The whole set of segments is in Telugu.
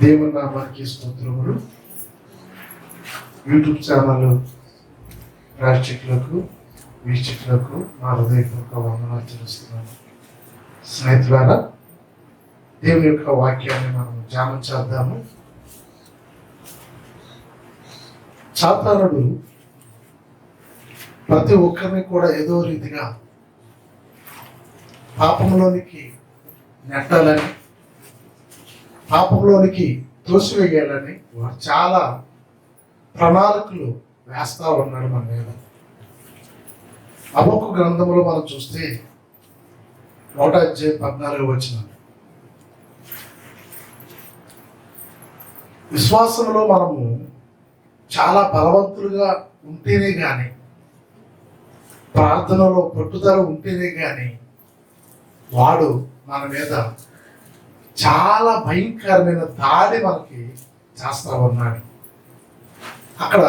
దేవుని నామానికి స్తోత్రములు. యూట్యూబ్ ఛానల్ ప్రేక్షకులకు వీక్షకులకు నా హృదయపూర్వక వందనాలు తెలుస్తున్నాను. స్నేహితులారా, దేవుని యొక్క వాక్యాన్ని మనం ధ్యానం చేద్దాము. సాతానుడు ప్రతి ఒక్కరిని కూడా ఏదో రీతిగా పాపంలోనికి నెట్టాలని, పాపంలోనికి తోసివేయాలని వాడు చాలా ప్రణాళికలు వేస్తా ఉన్నాడు మన మీద. హబక్కూ గ్రంథంలో మనం చూస్తే 1:14 విశ్వాసంలో మనము చాలా బలవంతులుగా ఉంటేనే కానీ, ప్రార్థనలో పట్టుదల ఉంటేనే కానీ వాడు మన మీద చాలా భయంకరమైన దాడి మనకి చేస్తా ఉన్నాడు. అక్కడ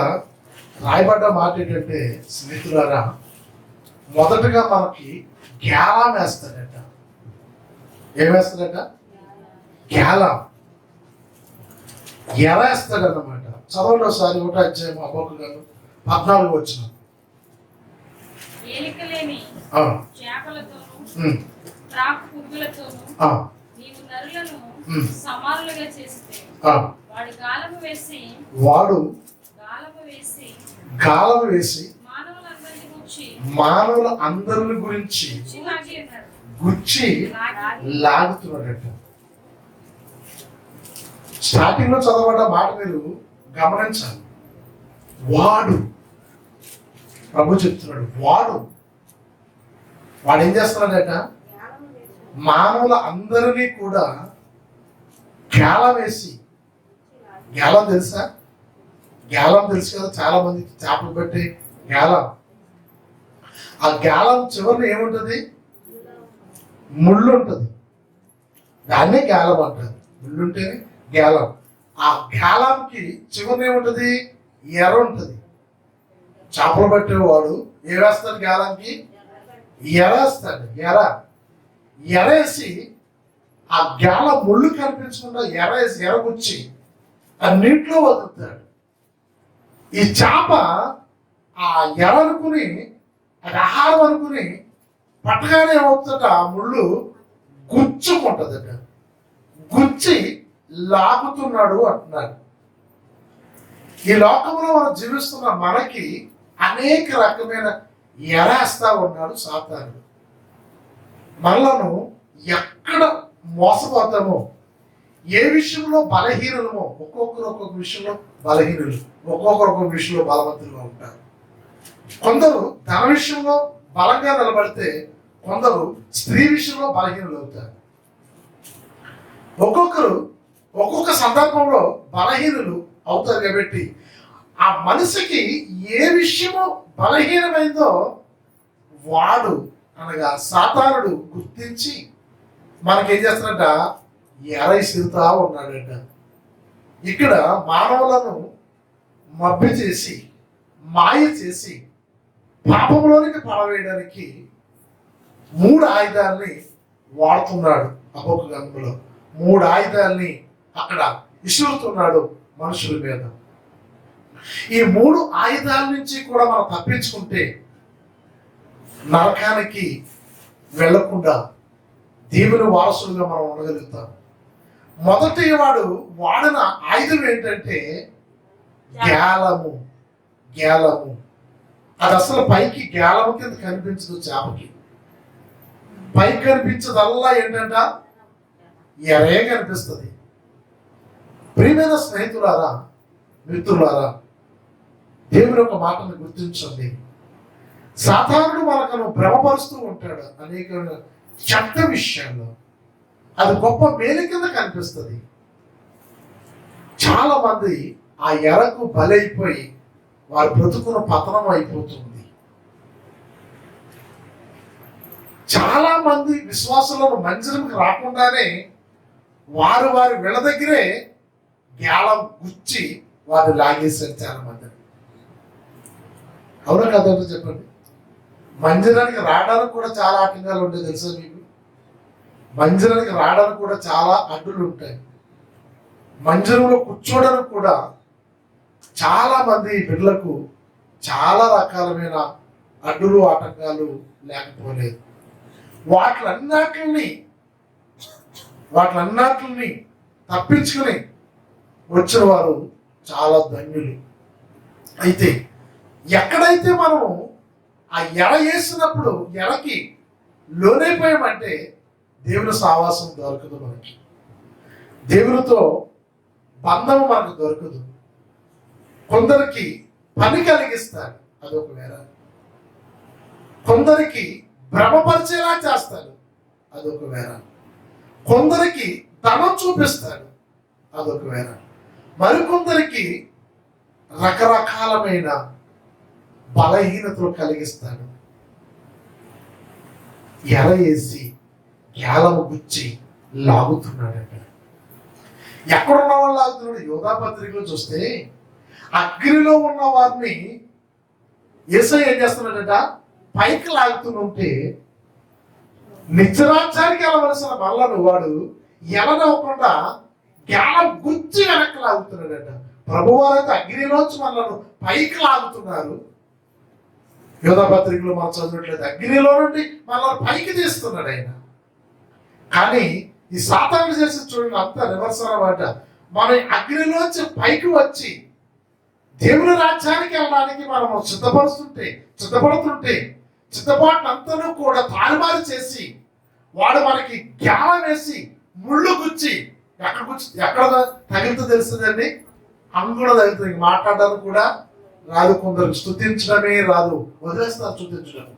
రాయబడ్డ మాట ఏంటంటే, స్నేహితులారా, మొదటగా మనకి గ్యాలం వేస్తాడట. ఏం వేస్తాడట? గ్యాలం ఎరేస్తాడన్నమాట. చదవండి ఒకసారి 1:14 14 వాడు గాలము వేసి మానవుల అందరిని గురించి గుచ్చి లాగుతున్నాడట. స్టార్టింగ్ లో చదవబడ్డ మాట మీరు గమనించాలి. వాడు ప్రభు చెప్తున్నాడు, వాడు ఏం చేస్తున్నాడట? మానవుల అందరినీ కూడా గ్యాలం వేసి, గ్యాలం తెలుసా? గ్యాలం తెలుసు కదా, చాలా మంది చేపలు పెట్టి గ్యాలం. ఆ గ్యాలం చివరిని ఏముంటది? ముళ్ళు ఉంటుంది. దాన్నే గ్యాలం అంటారు. ముళ్ళు ఉంటేనే గ్యాలం. ఆ గ్యాలంకి చివరిని ఏముంటది? ఎర ఉంటుంది. చేపలు పట్టేవాడు ఏ వేస్తాడు? గ్యాలంకి ఎరేస్తాడు. ఎరేసి ఆ గ్యాల ముళ్ళు కనిపించకుండా ఎరగుచ్చి ఆ నీటిలో వదులుతాడు. ఈ చేప ఆ ఎర అనుకుని, అది ఆహారం అనుకుని పట్టగానే ఏమవుతుందట? ఆ ముళ్ళు గుచ్చుకుంటుందట. గుచ్చి లాగుతున్నాడు అంటున్నాడు. ఈ లోకంలో మనం జీవిస్తున్న మనకి అనేక రకమైన ఎరేస్తా ఉన్నాడు సాతానుడు. మనలను ఎక్కడ మోసపోతామో, ఏ విషయంలో బలహీనులమో, ఒక్కొక్కరు ఒక్కొక్క విషయంలో బలహీనులు, ఒక్కొక్కరు ఒక్కొక్క విషయంలో బలవంతులుగా ఉంటారు. కొందరు ధన విషయంలో బలంగా నిలబడితే, కొందరు స్త్రీ విషయంలో బలహీనులు అవుతారు. ఒక్కొక్కరు ఒక్కొక్క సందర్భంలో బలహీనులు అవుతారు. కాబట్టి ఆ మనిషికి ఏ విషయమో బలహీనమైందో వాడు అనగా సాతానుడు గుర్తించి మనకేం చేస్తాడట? ఎరైసిరుతా ఉన్నాడట. ఇక్కడ మానవులను మభ్య చేసి, మాయ చేసి, పాపంలోనికి పడవేయడానికి 3 ఆయుధాలని వాడుతున్నాడు. హబక్కూ గ్రంథంలో 3 ఆయుధాలని అక్కడ విసురుతున్నాడు మనుషుల మీద. ఈ 3 ఆయుధాల నుంచి కూడా మనం తప్పించుకుంటే నరకానికి వెళ్లకుండా దేవుని వారసులుగా మనం ఉండగలుగుతాం. మొదటి వాడు వాడిన ఆయుధం ఏంటంటే గ్యాలము. అది అసలు పైకి గ్యాలము కింద కనిపించదు. చేపకి పైకి కనిపించదల్లా ఏంటంట? ఎరే కనిపిస్తుంది. ప్రియమైన స్నేహితులారా, మిత్రులారా, దేవుని యొక్క మాటను గుర్తించండి. సాధారణుడు మనకు భ్రమపరుస్తూ ఉంటాడు అనేక చెడ్డ విషయాల్లో. అది గొప్ప మేలు కింద కనిపిస్తుంది. చాలా మంది ఆ ఎరకు బలైపోయి వారి బ్రతుకును పతనం అయిపోతుంది. చాలా మంది విశ్వాసులను మందిరంకి రాకుండానే వారి వీళ్ళ దగ్గరే గ్యాలం గుచ్చి వారు లాగేశారు చాలా మంది. అవునా కదంటే చెప్పండి. మందిరానికి రావడానికి కూడా చాలా ఆటంకాలు ఉంటాయి తెలుసా మీకు? మందిరానికి రావడానికి కూడా చాలా అడ్డులు ఉంటాయి. మందిరంలో కూర్చోవడానికి కూడా చాలా మంది బిడ్డలకు చాలా రకాలమైన అడ్డులు ఆటంకాలు లేకపోలేదు. వాటిలన్నిటిని తప్పించుకుని వచ్చిన వారు చాలా ధన్యులు. అయితే ఎక్కడైతే మనము ఆ ఎర వేసినప్పుడు ఎరకి లోనైపోయామంటే దేవుని సావాసం దొరకదు, మనకి దేవునితో బంధము మనకు దొరకదు. కొందరికి పని కలిగిస్తారు, అదొక వేర. కొందరికి భ్రమపరిచేలా చేస్తారు, అదొక వేర. కొందరికి ధనం చూపిస్తాడు, అదొక వేర. మరికొందరికి రకరకాలమైన బలహీనతలు కలిగిస్తాడు. ఎర వేసి గేలము గుచ్చి లాగుతున్నాడట. ఎక్కడున్న వాళ్ళు లాగుతున్నాడు? యోధా పత్రికలో చూస్తే అగ్నిలో ఉన్న వారిని యేసయ్య ఏం చేస్తున్నాడట? పైకి లాగుతుంటే నిత్యరాజ్యానికి వెళ్ళవలసిన మళ్ళను వాడు ఎలనవ్వకుండా గేలం గుచ్చి వెనక్కి లాగుతున్నాడట. ప్రభువారైతే అగ్నిలోంచి మనలను పైకి లాగుతున్నారు. యోధా పత్రికలో మనం చదివినట్లయితే అగ్నిలో నుండి మనల్ని పైకి తీస్తున్నాడు ఆయన. కానీ ఈ సాతాను చేసి చూడండి, అంత రివర్స్ అన్నమాట. మన అగ్నిలోంచి పైకి వచ్చి దేవుని రాజ్యానికి వెళ్ళడానికి మనం సిద్ధపడుతుంటే సిద్ధపాటునంతను కూడా తారుమారు చేసి వాడు మనకి జ్ఞానం వేసి ముళ్ళు గుచ్చి ఎక్కడ తగిలితో తెలుస్తుందండి? అంగుళ తగులుతుంది. మాట్లాడడానికి కూడా రాదు, కొందరికి స్తుతించడమే రాదు, వదిలేస్తారు స్తుతించడం.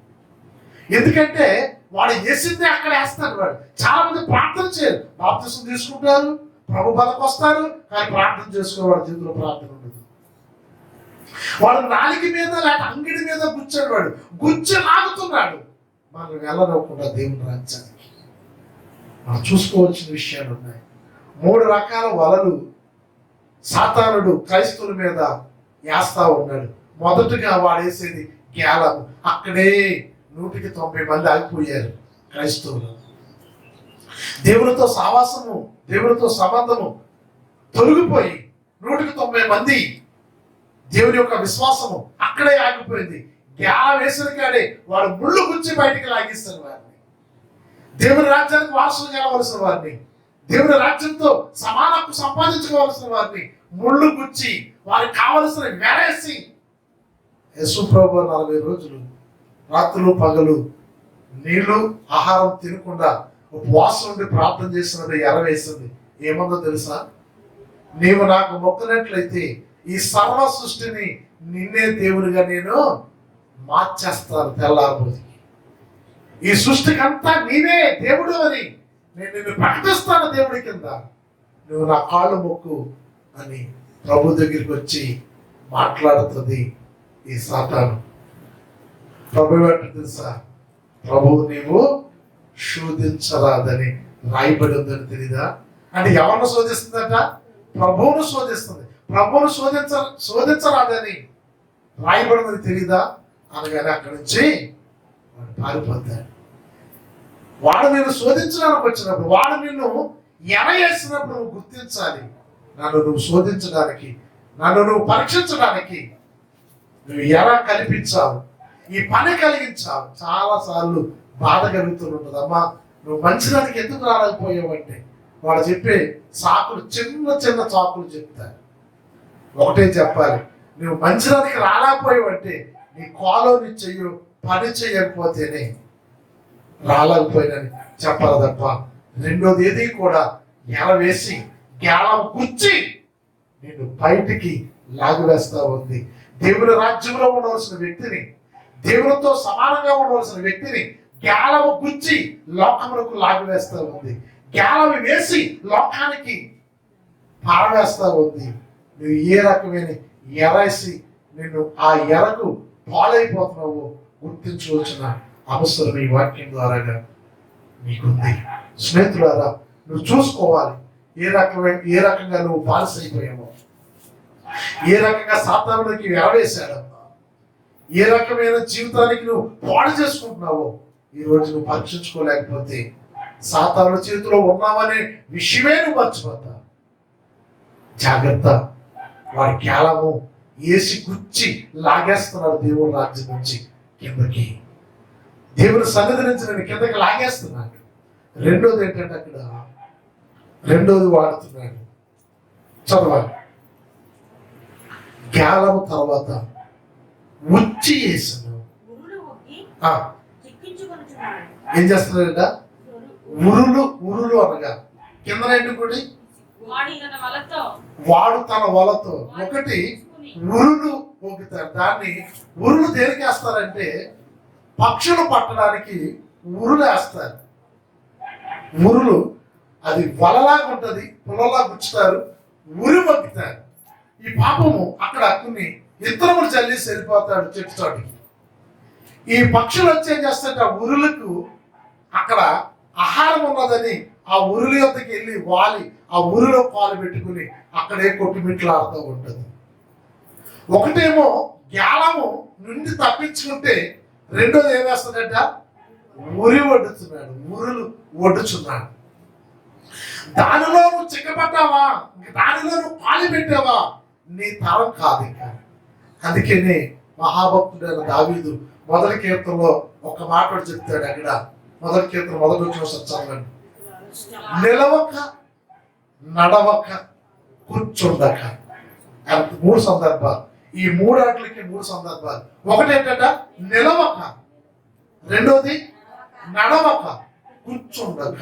ఎందుకంటే వాడు వేసిందే అక్కడ వేస్తాడు. వాడు చాలా మంది ప్రార్థన చేయరు, బాప్తిసం తీసుకుంటారు, ప్రభు బలకు వస్తారు, కానీ ప్రార్థన చేసుకునే వాడి జీవితంలో ప్రార్థన ఉండదు. వాడు నాలుగు మీద లేక అంగిడి మీద గుచ్చాడు, వాడు గుచ్చి లాగుతున్నాడు. మనం వెళ్ళనవ్వకుండా దేవుని రాజ్యానికి మనం చూసుకోవాల్సిన విషయాలు ఉన్నాయి. 3 రకాల వలలు సాతానుడు క్రైస్తవుల మీద వేస్తా ఉన్నాడు. మొదటగా వాడు వేసేది గేలము. అక్కడే 190 మంది ఆగిపోయారు క్రైస్తవులు. దేవునితో సావాసము, దేవునితో సంబంధము తొలగిపోయి 190 మంది దేవుని యొక్క విశ్వాసము అక్కడే ఆగిపోయింది. గేలం వేసిన కాడే వాడు ముళ్ళు గుచ్చి బయటికి లాగిస్తాడు వారిని. దేవుని రాజ్యానికి వారసులు కావలసిన వారిని, దేవుని రాజ్యంతో సమానకు సంపాదించుకోవాల్సిన వారిని ముళ్ళు గుచ్చి వారికి కావలసిన వెరేసి యేసుప్రభు 40 రోజులు రాత్రులు పగలు నీళ్లు ఆహారం తినకుండా ఉపవాసం ఉండి ప్రార్థన చేసినది ఎరవేసింది. ఏమందో తెలుసా? నీవు నాకు మొక్కినట్లయితే ఈ సర్వ సృష్టిని నిన్నే దేవునిగా నేను మార్చేస్తాను. తెల్లారిపోతుంది ఈ సృష్టికి అంతా నీవే దేవుడు అని నేను నిన్ను ప్రకటిస్తాను దేవుడి కింద, నువ్వు నా కాళ్ళు మొక్కు అని ప్రభు దగ్గరికి వచ్చి మాట్లాడుతుంది ఈ సాతాను. ప్రభు అంటే తెలుసా? ప్రభువు నీవు శోధించరాదని రాయబడి ఉందని తెలీదా? అంటే ఎవరిని శోధిస్తుందట? ప్రభువును శోధిస్తుంది. ప్రభువును శోధించరాదని రాయబడిందని తెలీదా? అనగానే అక్కడి నుంచి వాడు పారిపోతాడు. వాడు నిన్ను శోధించడానికి వచ్చినప్పుడు, వాడు నిన్ను ఎరవేసినప్పుడు నువ్వు గుర్తించాలి, నన్ను నువ్వు శోధించడానికి, నన్ను నువ్వు పరీక్షించడానికి నువ్వు ఎర కల్పించావు, ఈ పని కలిగించావు. చాలా సార్లు బాధ కలుగుతుంటుంది. అమ్మా నువ్వు మంచిదానికి ఎందుకు రాలేకపోయావంటే వాడు చెప్పే సాకులు చిన్న చిన్న చాకులు చెప్తారు. ఒకటే చెప్పాలి, నువ్వు మంచిదానికి రాలేకపోయావంటే నీ కాలో నీ చెయ్యు పని చేయకపోతేనే రాలేకపోయినని చెప్పాలి తప్ప రెండోది ఏది కూడా ఎరవేసి గేలం గుచ్చి నిన్ను బయటికి లాగివేస్తా ఉంది. దేవుని రాజ్యంలో ఉండవలసిన వ్యక్తిని, దేవునితో సమానంగా ఉండవలసిన వ్యక్తిని గేలము గుచ్చి లోకములకు లాగివేస్తా ఉంది. గేలము వేసి లోకానికి పారవేస్తా ఉంది. నువ్వు ఏ రకమైన ఎరేసి నిన్ను ఆ ఎరకు పాలైపోతున్నావో గుర్తించవలసిన అవసరం ఈ వాక్యం ద్వారాగా నీకుంది. స్నేహితులారా, నువ్వు చూసుకోవాలి ఏ రకంగా నువ్వు బానిసైపోయావో, ఏ రకంగా సాతానుడికి ఎరవేశాడో, ఏ రకమైన జీవితానికి నువ్వు పాడు చేసుకుంటున్నావో ఈ రోజు నువ్వు పరీక్షించుకోలేకపోతే సాతానుడి చేతిలో ఉన్నావనే విషయమే నువ్వు మర్చిపోతావు. జాగ్రత్త, వాడి కేలము ఏసి గుచ్చి లాగేస్తున్నాడు దేవుని రాజ్యం నుంచి కిందకి. దేవుని సన్నిధి నుంచి నేను కిందకి లాగేస్తున్నాడు. రెండోది ఏంటంటే అక్కడ రెండోది వాడుతున్నాడు, చదవాలి. కేలము తర్వాత ఉచ్చి వేసాను. ఏం చేస్తున్నాడంట? ఉరులు. ఉరులు అనగా కింద ఏంటి? వాడు తన వలతో ఒకటి ఉరులు పోగుతారు. దాన్ని ఉరులు దేనికి వేస్తారంటే పక్షులు పట్టడానికి ఉరులు వేస్తారు. ఉరులు అది వలలాగా ఉంటది, పొలలా గుచ్చుతారు, ఉరి మొక్కుతారు. ఈ పాపము అక్కడ కొన్ని ఇత్తరములు చల్లేసి వెళ్ళిపోతాడు చెట్టు చోటికి. ఈ పక్షులు వచ్చి ఏం చేస్తాయంటే ఆ ఉరులకు అక్కడ ఆహారం ఉన్నదని ఆ ఉరుల యొద్దకి వెళ్ళి వాలి ఆ ఉరులో పాలు పెట్టుకుని అక్కడే కొట్టుమిట్లాడుతూ ఉంటుంది. ఒకటేమో గ్యాలము నుండి తప్పించుకుంటే, రెండోది ఏం వేస్తాడంట? ఉరి వడ్డుతున్నాడు, ఉరులు వడ్డుచున్నాడు. దానిలో నువ్వు చిక్కబడ్డావా, దానిలో నువ్వు పాలు పెట్టావా, నీ తరం కాదు ఇంకా. అందుకనే మహాభక్తుడైన దావీదు మొదటి కీర్తనలో ఒక మాట చెప్తాడు. అక్కడ మొదటి కీర్తన మొదటి వచ్చిన చదవండి. నిలవక, నడవక, కూర్చుండక. మూడు సందర్భాలు. ఈ మూడాట్లకి మూడు సందర్భాలు. ఒకటి ఏంటంట? నిలవక, రెండోది నడవక, కూర్చుండక.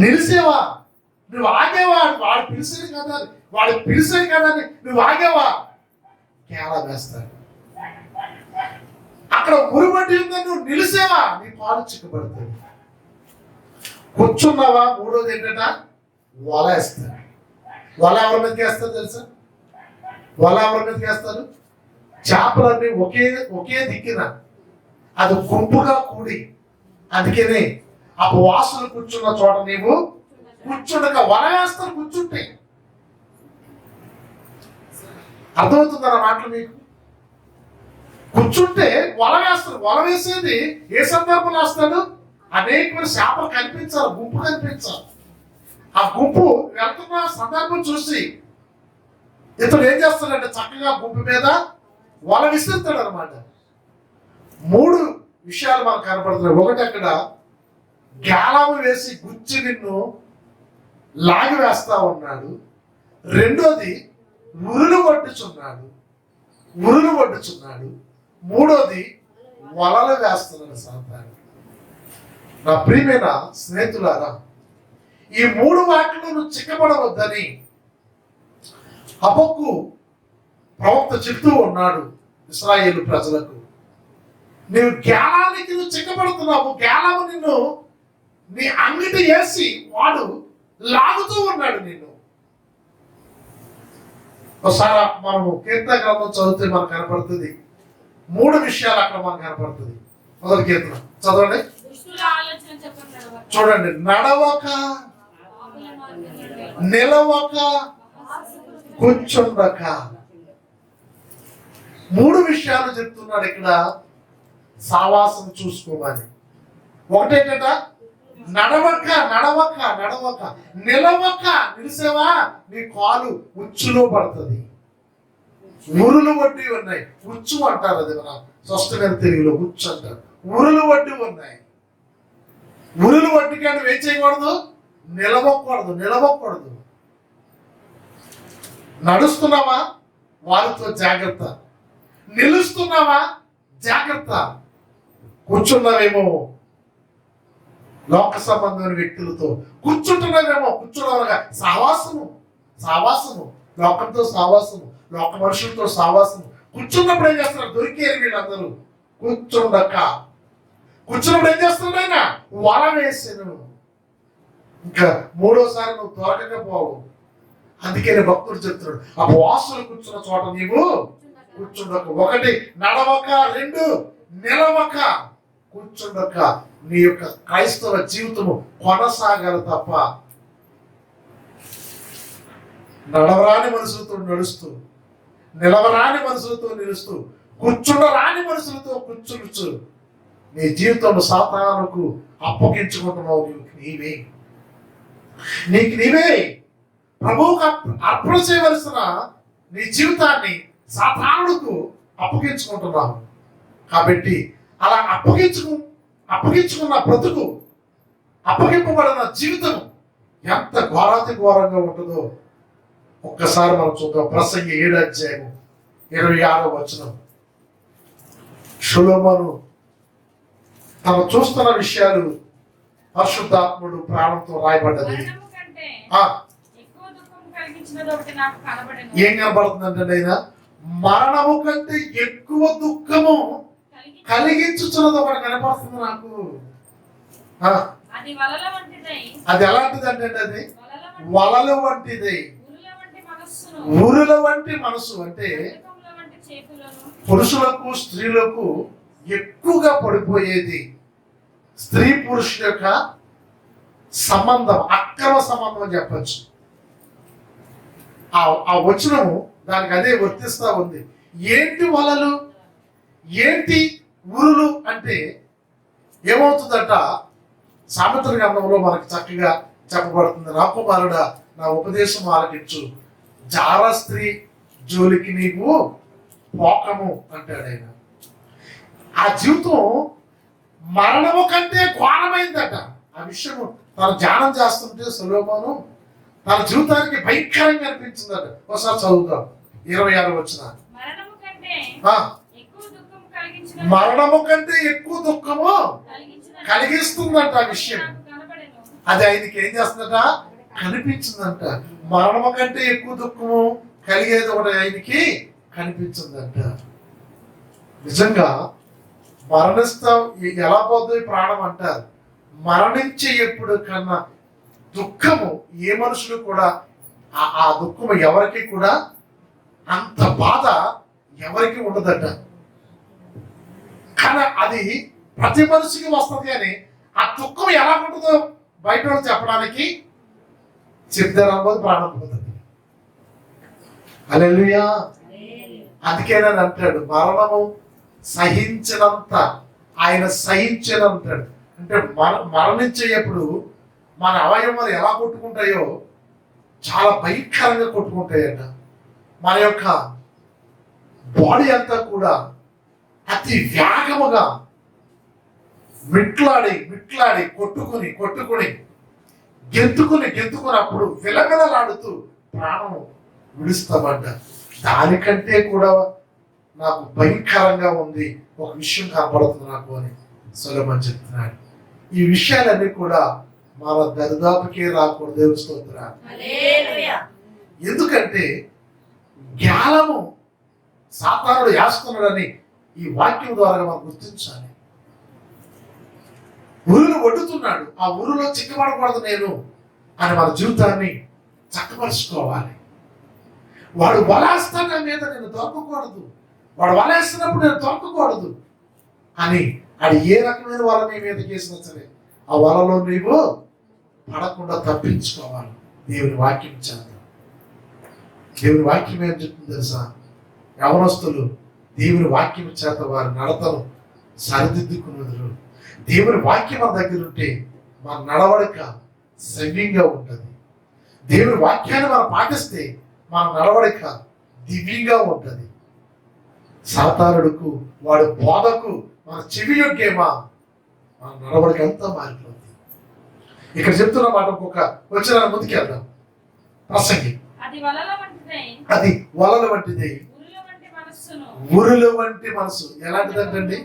నిలిసేవా, నువ్వు ఆగేవా? వాడు పిలిచేది కదా, వాడు పిలిచేది కదా నువ్వు ఆగేవా? కేలా వేస్తాడు. అక్కడ ఉరుబడి ఉందని నువ్వు నిలిసేవా, నీ పాలు చిక్కబడుతుంది. కూర్చున్నావా, మూడోది ఏంటంట? వల వేస్తాడు. వల ఎవరి మీదకి వేస్తారు తెలుసా? వల ఎవరి మీదకి వేస్తారు? చేపలన్నీ ఒకే దిక్కిన అది గుంపుగా కూడి, అందుకని అపవాసులు కూర్చున్న చోట నీవు కూర్చుండక వల వేస్తారు. కూర్చుంటే అర్థమవుతుందా నా మాటలు మీకు? కూర్చుంటే వల వేస్తారు. వల వేసేది ఏ సందర్భంలో వేస్తాడు? అనేకమైన చేపలు కనిపించాలి, గుంపు కనిపించాలి. ఆ గుంపు వెళ్తున్న సందర్భం చూసి ఇతడు ఏం చేస్తాడంటే చక్కగా గుంపు మీద వల విసురుతాడు అనమాట. మూడు విషయాలు మనకు కనపడుతున్నాయి. ఒకటి అక్కడ గాలము వేసి గుచ్చి నిన్ను లాగి వేస్తా ఉన్నాడు. రెండోది ఉరులు పట్టుచున్నాడు. మూడోది వలలు వేస్తున్నాడు సాతాను. నా ప్రియమైన స్నేహితులారా, ఈ మూడు వాటిలో నువ్వు చిక్కబడవద్దని హబక్కు ప్రవక్త చెప్తూ ఉన్నాడు ఇశ్రాయేలు ప్రజలకు. నీవు జ్ఞానానికి నువ్వు చిక్కబడుతున్నావు. జ్ఞానము నిన్ను నీ అంగిటి వేసి వాడు లాగుతూ ఉన్నాడు నిన్ను. ఒకసారి మనము కీర్తన గ్రంథం చదివితే మనకు కనపడుతుంది. మూడు విషయాలు అక్కడ మనకు కనపడుతుంది. మొదటి కీర్తన చదవండి, చూడండి. నడవక, నిలవక, కూర్చుండక. మూడు విషయాలు చెప్తున్నాడు ఇక్కడ. సావాసం చూసుకోమని. ఒకటేంట నడవక, నిలవక. నిలిసేవా, నీ కాలు ఉచ్చులో పడుతుంది. ఉరులు వడ్డీ ఉన్నాయి. ఉచ్చు అంటారు, అది మన స్పష్టమైన తెలుగులో ఉచ్చు అంటారు. ఉరులు వడ్డీ ఉన్నాయి. ఉరులు వడ్డీకి అంటే ఏం చేయకూడదు? నిలవకూడదు. నడుస్తున్నావా, వారితో జాగ్రత్త. నిలుస్తున్నావా, జాగ్రత్త. కూర్చున్నావేమో లోక సంబంధమైన వ్యక్తులతో, కూర్చుంటున్నావేమో కూర్చోవగా సావాసము, లోకంతో సావాసము, లోక మనుషులతో సావాసము. కూర్చున్నప్పుడు ఏం చేస్తున్నారు? దొరికేరు వీళ్ళందరూ. కూర్చున్నప్పుడు ఏం చేస్తున్నాడు ఆయన? వల వేసాను. ఇంకా మూడోసారి నువ్వు దొరకకపోవు. అందుకనే భక్తుడు చెప్తున్నాడు, ఆ వాసులు కూర్చున్న చోట నీవు కూర్చుండక. ఒకటి నడవక, రెండు నిలవక, కూర్చుండక. నీ యొక్క క్రైస్తవ జీవితము కొనసాగాలి తప్ప నడవరాని మనుషులతో నడుస్తూ, నిలవరాని మనుషులతో నిలుస్తూ, కూర్చుండరాని మనుషులతో కూర్చుంటూ నీ జీవితంలో సాతానుకు అప్పగించుకుంటున్నావు. నీకు నీవే ప్రభువుకు అర్పణ చేయవలసిన నీ జీవితాన్ని సాతానుడికి అప్పగించుకుంటున్నావు. కాబట్టి అలా అప్పగించుకున్న బ్రతుకు, అప్పగింపబడిన జీవితం ఎంత ఘోరాతి ఘోరంగా ఉంటుందో ఒక్కసారి మనం చూద్దాం. ప్రసంగి 7:26 సొలొమోను తను చూస్తున్న విషయాలు పరిశుద్ధాత్ముడు ప్రాణంతో రాయబడ్డది. ఏం కనబడుతుందంటే ఆయన మరణము కంటే ఎక్కువ దుఃఖము కలిగించుచున్నది ఒకటి కనపడుతుంది నాకు. అది ఎలాంటిదంటే అది వలలు వంటిది, ఊరుల వంటి మనసు. అంటే పురుషులకు స్త్రీలకు ఎక్కువగా పడిపోయేది స్త్రీ పురుషుల యొక్క సంబంధం, అక్రమ సంబంధం అని చెప్పచ్చు. ఆ వచనము దానికి అదే వర్తిస్తా ఉంది. ఏంటి వలలు, ఏంటి ఊరులు అంటే ఏమవుతుందట? సామెతల గ్రంథంలో మనకు చక్కగా చెప్పబడుతుంది. నా కుమారుడా, నా ఉపదేశం ఆలకించు, జార స్త్రీ జోలికి నీవు పోకము అంటాడు ఆయన. ఆ జీవితం మరణము కంటే ఘోరమైందట. ఆ విషయము తను ధ్యానం చేస్తుంటే సొలొమోను తన జీవితానికి భయంకరంగా అనిపించిందట. ఒకసారి చదువుతాం 26 వచనం. మరణము కంటే ఎక్కువ దుఃఖము కలిగిస్తుందంట ఆ విషయం. అది ఆయనకి ఏం చేస్తుందట? కనిపించిందంట. మరణము కంటే ఎక్కువ దుఃఖము కలిగేది ఒకటి ఆయనకి కనిపించిందంట. నిజంగా మరణిస్తాం, ఎలా పోతుంది ప్రాణం అంటారు. మరణించే ఎప్పుడు కన్నా దుఃఖము ఏ మనుషులు కూడా ఆ దుఃఖము ఎవరికి కూడా అంత బాధ ఎవరికి ఉండదట. కానీ అది ప్రతి మనిషికి వస్తుంది. కానీ ఆ దుఃఖం ఎలా ఉంటుందో బయట వాళ్ళు చెప్పడానికి చెప్తారనుకోదు, ప్రాణం పోతుంది. హల్లెలూయా. అందుకే నేను అంటాడు మరణము సహించినంత ఆయన సహించనంటాడు. అంటే మరణించేటప్పుడు మన అవయవాలు ఎలా కొట్టుకుంటాయో చాలా భయంకరంగా కొట్టుకుంటాయట. మన యొక్క బాడీ అంతా కూడా అతి వేగముగా మిట్లాడి కొట్టుకుని గెంతుకున్నప్పుడు విలవిలలాడుతూ ప్రాణం విడుస్తామంట. దానికంటే కూడా నాకు భయంకరంగా ఉంది ఒక విషయం కనపడుతుంది నాకు అని సొలొమోను చెప్తున్నాడు. ఈ విషయాలన్నీ కూడా మన దరిదాపుకే రాకూడదు. దేవుని స్తోత్రం. ఎందుకంటే జ్ఞానము సాతానుడు వేస్తున్నాడని ఈ వాక్యం ద్వారా మనం గుర్తించాలి. ఉరులు వడ్డుతున్నాడు, ఆ ఉరులో చిక్కబడకూడదు నేను అని మన జీవితాన్ని చక్కపరుచుకోవాలి. వాడు వలేస్తాడు నా మీద, నేను దొరకకూడదు. వాడు వలేస్తున్నప్పుడు నేను దొరకకూడదు అని అది ఏ రకమైన వల నీ మీద చేసినా సరే ఆ వలలో నీవు పడకుండా తప్పించుకోవాలి. దేవుని వాక్యం చేద్దాం. దేవుని వాక్యం ఏం చెప్తుంది తెలుసా? యవనస్తులు దేవుని వాక్యం చేత వారి నడతను సరిదిద్దుకున్నది. దేవుని వాక్యం మన దగ్గర ఉంటే మన నడవడిక సవ్యంగా ఉంటుంది. దేవుని వాక్యాన్ని మనం పాటిస్తే మన నడవడిక దివ్యంగా ఉంటుంది. సాతానుడుకు వాడు బోధకు మన చెవి యొగ్గేమా మన నడవడిక అంతా మారిపోతుంది. ఇక్కడ చెప్తున్న మాట ఇంకొక వచ్చిన ముందుకెళ్దాం. ప్రసంగి అది వలల వంటిది, ఉరుల వంటి మనసు. ఎలాంటిదంటండి?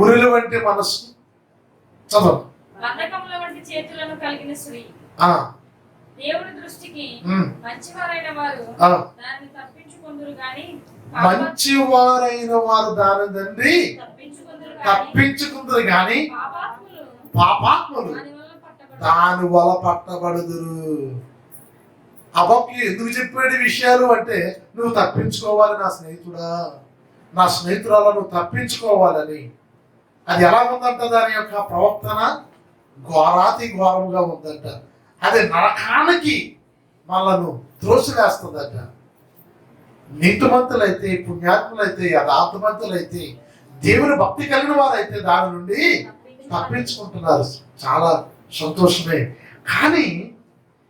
ఉరుల వంటి మనసు. చదువు. దేవుని దృష్టికి మంచివారైన వారు దాన్ని తప్పించుకొందురు గాని తప్పించుకుందరు గాని పాపాత్ములు దాని వల్ల పట్టబడుదురు. అబక్కి ఎందుకు చెప్పాడు విషయాలు అంటే నువ్వు తప్పించుకోవాలి నా స్నేహితుడా, నా స్నేహితురాలు నువ్వు తప్పించుకోవాలని. అది ఎలా ఉందంట? దాని యొక్క ప్రవర్తన ఘోరాతి ఘోరంగా ఉందంట. అది నరకానికి మనను త్రోసివేస్తుందట. నీతిమంతులైతే, పుణ్యాత్ములైతే, యథార్థవంతులైతే, దేవుని భక్తి కలిగిన వారైతే దాని నుండి తప్పించుకుంటున్నారు. చాలా సంతోషమే. కానీ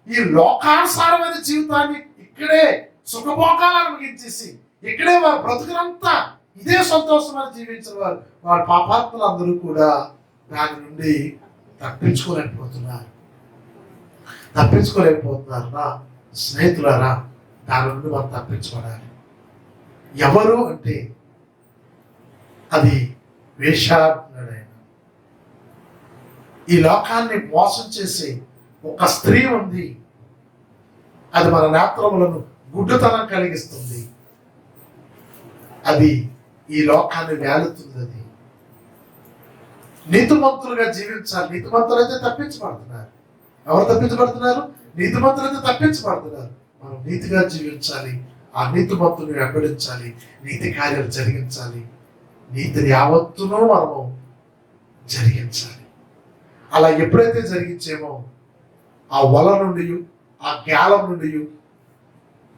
ఈ లోకానుసారమైన జీవితాన్ని ఇక్కడే సుఖభోగాలను ముగించేసి ఇక్కడే వారు బ్రతుకునంతా ఇదే సంతోషమని జీవించిన వారు వారి పాపాత్మలు అందరూ కూడా దాని నుండి తప్పించుకోలేకపోతున్నారు నా స్నేహితులారా. దాని నుండి మనం తప్పించుకోవాలి. ఎవరు అంటే అది వేషాడు. ఈ లోకాన్ని మోసం చేసే ఒక స్త్రీ ఉంది. అది మన నేత్రములను గుడ్డుతనం కలిగిస్తుంది. అది ఈ లోకాన్ని వేలుతుంది. అది నీతిమంతులుగా జీవించాలి. నీతిమంతులు అయితే తప్పించబడుతున్నారు. ఎవరు తప్పించబడుతున్నారు? నీతిమంతులు అయితే తప్పించబడుతున్నారు. మనం నీతిగా జీవించాలి. ఆ నీతిమంతుని వెంబడించాలి. నీతి కార్యాలు జరిగించాలి. నీతిని యావత్తునూ మనము జరిగించాలి. అలా ఎప్పుడైతే జరిగించేమో ఆ వల నుండి, ఆ గ్యాలం నుండి,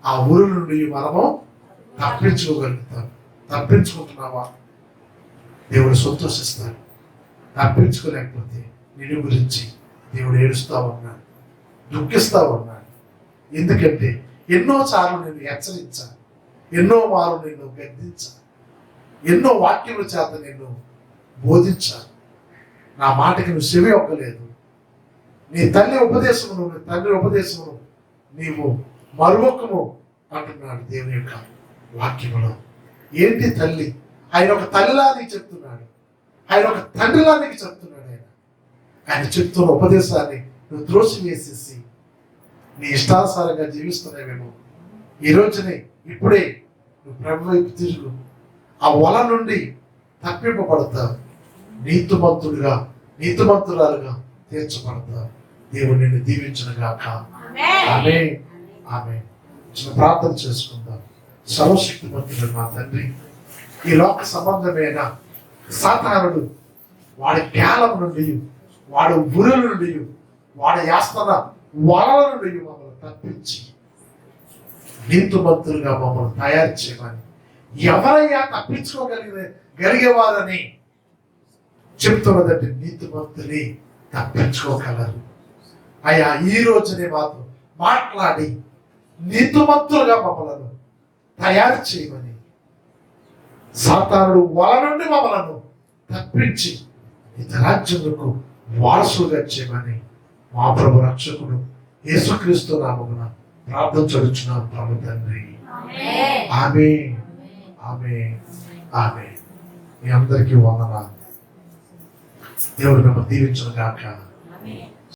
ఆ ఊరు నుండి మనము తప్పించుకోగలుగుతాం. తప్పించుకుంటున్నావా? దేవుడు సంతోషిస్తాడు. తప్పించుకోలేకపోతే నిన్ను గురించి దేవుడు ఏడుస్తా ఉన్నాడు, దుఃఖిస్తా ఉన్నాడు. ఎందుకంటే ఎన్నో సార్లు నేను హెచ్చరించాను, ఎన్నో మారు నిన్ను గద్దించాను, ఎన్నో వాక్యముల చేత నిన్ను బోధించాను. నా మాటకి నువ్వు చెవి ఒక్కలేదు. నీ తల్లి ఉపదేశమును, నీ తండ్రి ఉపదేశమును నీవు మరువకము అంటున్నాడు దేవుని యొక్క వాక్యములో. ఏంటి తల్లి? ఆయన ఒక తల్లిలా నీకు చెప్తున్నాడు. ఆయన ఒక తండ్రిలా నీకు చెప్తున్నాడు. ఆయన చెప్తున్న ఉపదేశాన్ని నువ్వు త్రోసివేసేసి నీ ఇష్టానుసారంగా జీవిస్తున్నావేమో. ఈ రోజునే ఇప్పుడే నువ్వు ప్రభు వైపు తిరుగు. ఆ వల నుండి తప్పింపబడతావు. నీతిమంతుడుగా, నీతిమంతురాలుగా తీర్చబడతావు. దేవుడు నిన్ను దీవించును గాక. ఆమేన్. ఆమేన్. చిన్న ప్రార్థన చేసుకుందాం. సర్వశక్తిమంతుడు మా తండ్రి, ఈ లోక సంబంధమైన సాతానుడు వాడి జ్ఞానం నుండి, వాడు ఉరుల నుండి, వాడు చేస్తున్న వలల నుండి మమ్మల్ని తప్పించి నీతిమంతులుగా మమ్మల్ని తయారు చేయమని, ఎవరయ్యా తప్పించుకోగలిగేవారని చెప్తున్నదంటే నీతిమంతుని తప్పించుకోగలరు. అయ్యా ఈ రోజునే మాతో మాట్లాడి నీతిమంతులుగా మమ్మలను తయారు చేయమని, సాతానుడు వల నుండి మమ్మలను తప్పించి ఇతర రాజ్యములకు వారసులుగా చేయమని మా ప్రభు రక్షకుడు యేసుక్రీస్తు నామమున ప్రార్థన చేస్తున్నాం ప్రభు తండ్రి. ఆమేన్. ఆమేన్. ఆమేన్. మీ అందరికీ వందనాలు. దేవుడు మిమ్మల్ని దీవించును గాక.